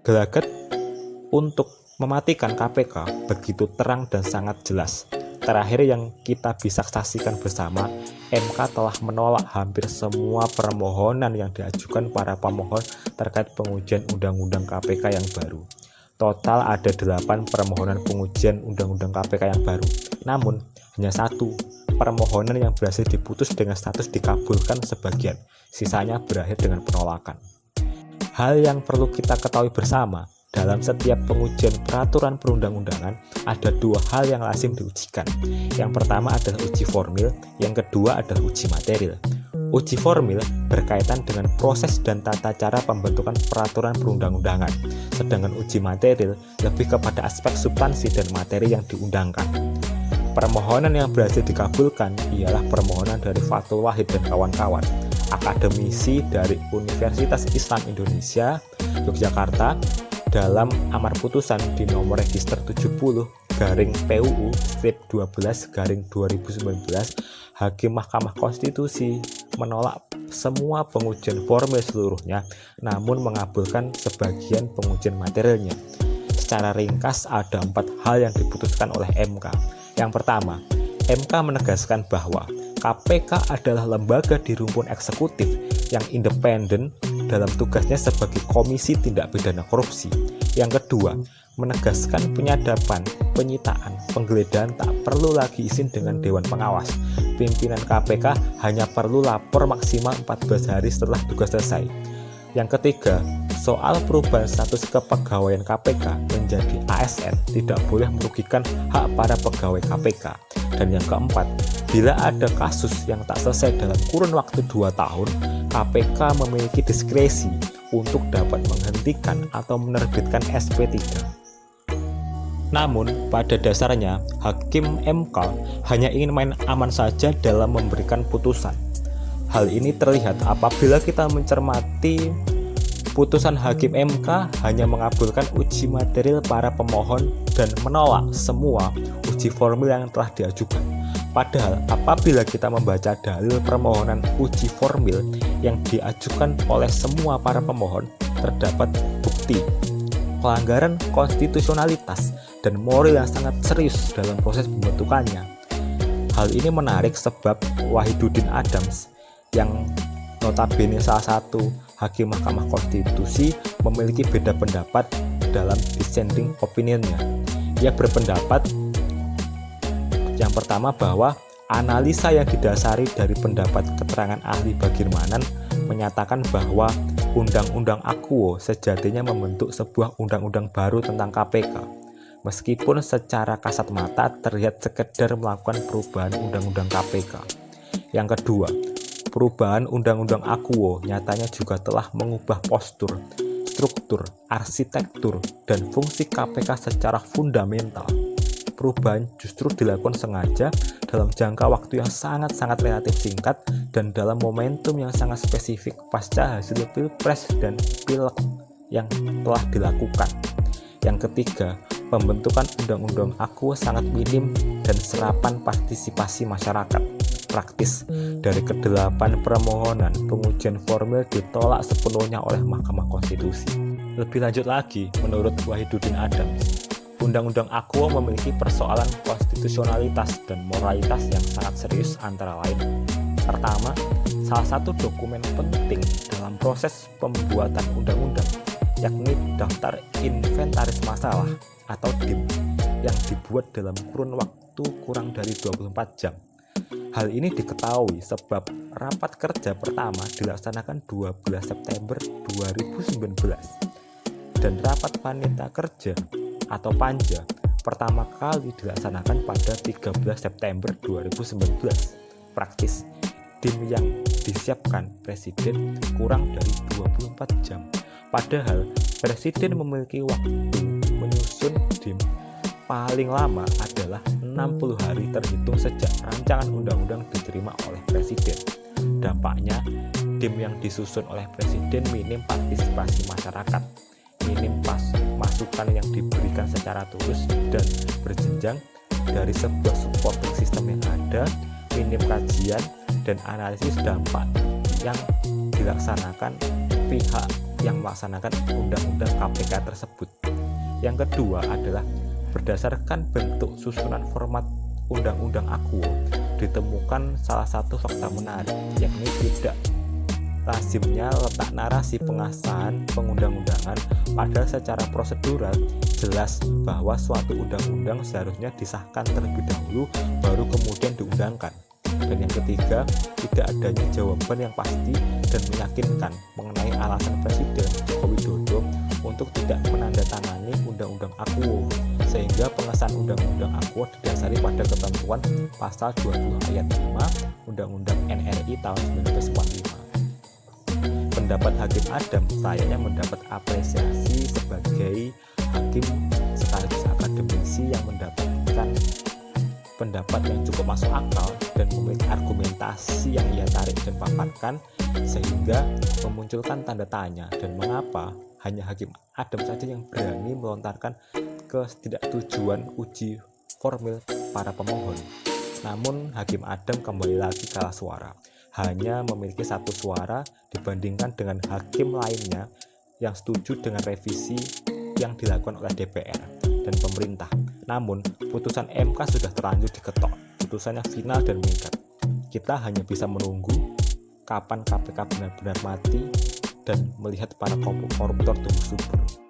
Gelagat untuk mematikan KPK begitu terang dan sangat jelas. Terakhir yang kita bisa saksikan bersama, MK telah menolak hampir semua permohonan yang diajukan para pemohon terkait pengujian Undang-Undang KPK yang baru. Total ada 8 permohonan pengujian Undang-Undang KPK yang baru. Namun, hanya satu permohonan yang berhasil diputus dengan status dikabulkan sebagian. Sisanya berakhir dengan penolakan. Hal yang perlu kita ketahui bersama, dalam setiap pengujian peraturan perundang-undangan ada dua hal yang lazim diujikan. Yang pertama adalah uji formil, yang kedua adalah uji material. Uji formil berkaitan dengan proses dan tata cara pembentukan peraturan perundang-undangan, sedangkan uji material lebih kepada aspek substansi dan materi yang diundangkan. Permohonan yang berhasil dikabulkan ialah permohonan dari Fathul Wahid dan kawan-kawan, akademisi dari Universitas Islam Indonesia, Yogyakarta, dalam amar putusan di nomor register 70/PUU/12/2019, Hakim Mahkamah Konstitusi menolak semua pengujian formil seluruhnya, namun mengabulkan sebagian pengujian materialnya. Secara ringkas, ada 4 hal yang diputuskan oleh MK. Yang pertama, MK menegaskan bahwa KPK adalah lembaga di rumpun eksekutif yang independen dalam tugasnya sebagai Komisi Tindak Pidana Korupsi. Yang kedua, menegaskan penyadapan, penyitaan, penggeledahan tak perlu lagi izin dengan Dewan Pengawas. Pimpinan KPK hanya perlu lapor maksimal 14 hari setelah tugas selesai. Yang ketiga, soal perubahan status kepegawaian KPK menjadi ASN tidak boleh merugikan hak para pegawai KPK. Dan yang keempat, bila ada kasus yang tak selesai dalam kurun waktu 2 tahun, KPK memiliki diskresi untuk dapat menghentikan atau menerbitkan SP3. Namun, pada dasarnya, Hakim MK hanya ingin main aman saja dalam memberikan putusan. Hal ini terlihat apabila kita mencermati putusan Hakim MK hanya mengabulkan uji material para pemohon dan menolak semua uji formil yang telah diajukan. Padahal apabila kita membaca dalil permohonan uji formil yang diajukan oleh semua para pemohon, terdapat bukti pelanggaran konstitusionalitas dan moral yang sangat serius dalam proses pembentukannya. Hal ini menarik sebab Wahiduddin Adams yang notabene salah satu Hakim Mahkamah Konstitusi memiliki beda pendapat dalam dissenting opinionnya. Ia berpendapat yang pertama bahwa analisa yang didasari dari pendapat keterangan ahli Bagirmanan menyatakan bahwa Undang-Undang Akuo sejatinya membentuk sebuah undang-undang baru tentang KPK, meskipun secara kasat mata terlihat sekedar melakukan perubahan Undang-Undang KPK. Yang kedua, perubahan Undang-Undang Akuo nyatanya juga telah mengubah postur, struktur, arsitektur, dan fungsi KPK secara fundamental. Perubahan justru dilakukan sengaja dalam jangka waktu yang sangat-sangat relatif singkat dan dalam momentum yang sangat spesifik pasca hasil Pilpres dan Pileg yang telah dilakukan. Yang ketiga, pembentukan Undang-Undang Akuo sangat minim dan serapan partisipasi masyarakat. Praktis, dari ke-8 permohonan pengujian formil ditolak sepenuhnya oleh Mahkamah Konstitusi. Lebih lanjut lagi, menurut Wahiduddin Adams, Undang-Undang Akuo memiliki persoalan konstitusionalitas dan moralitas yang sangat serius antara lain. Pertama, salah satu dokumen penting dalam proses pembuatan undang-undang, yakni Daftar Inventaris Masalah atau DIM, yang dibuat dalam kurun waktu kurang dari 24 jam. Hal ini diketahui sebab rapat kerja pertama dilaksanakan 12 September 2019 dan rapat panitia kerja atau panja pertama kali dilaksanakan pada 13 September 2019. Praktis, DIM yang disiapkan Presiden kurang dari 24 jam. Padahal Presiden memiliki waktu menyusun DIM paling lama adalah 60 hari terhitung sejak rancangan undang-undang diterima oleh Presiden. Dampaknya, DIM yang disusun oleh Presiden minim partisipasi masyarakat, minim masukan yang diberikan secara tulus dan berjenjang dari sebuah supporting system yang ada, minim kajian dan analisis dampak yang dilaksanakan pihak yang melaksanakan undang-undang KPK tersebut. Yang kedua adalah berdasarkan bentuk susunan format undang-undang Akuo, ditemukan salah satu fakta menarik, yakni tidak lazimnya letak narasi pengesahan pengundang-undangan, padahal secara prosedural jelas bahwa suatu undang-undang seharusnya disahkan terlebih dahulu baru kemudian diundangkan. Dan yang ketiga, tidak adanya jawaban yang pasti dan meyakinkan mengenai alasan Presiden Joko Widodo untuk tidak menandatangani Undang-Undang Akuo, sehingga pengesahan Undang-Undang Akuo didasari pada ketentuan pasal 20 ayat 5 Undang-Undang NRI tahun 1945. Pendapat Hakim Adam sayangnya mendapat apresiasi sebagai hakim sekaligus akademisi yang mendapatkan pendapat yang cukup masuk akal dan memiliki argumentasi yang ia tarik dan paparkan, sehingga memunculkan tanda tanya dan mengapa hanya Hakim Adam saja yang berani melontarkan ketidaksetujuan uji formil para pemohon. Namun Hakim Adam kembali lagi kalah suara, hanya memiliki 1 suara dibandingkan dengan hakim lainnya yang setuju dengan revisi yang dilakukan oleh DPR dan pemerintah. Namun putusan MK sudah terlanjur diketok, putusannya final dan mengikat. Kita hanya bisa menunggu kapan KPK benar-benar mati dan melihat para koruptor tumbuh subur.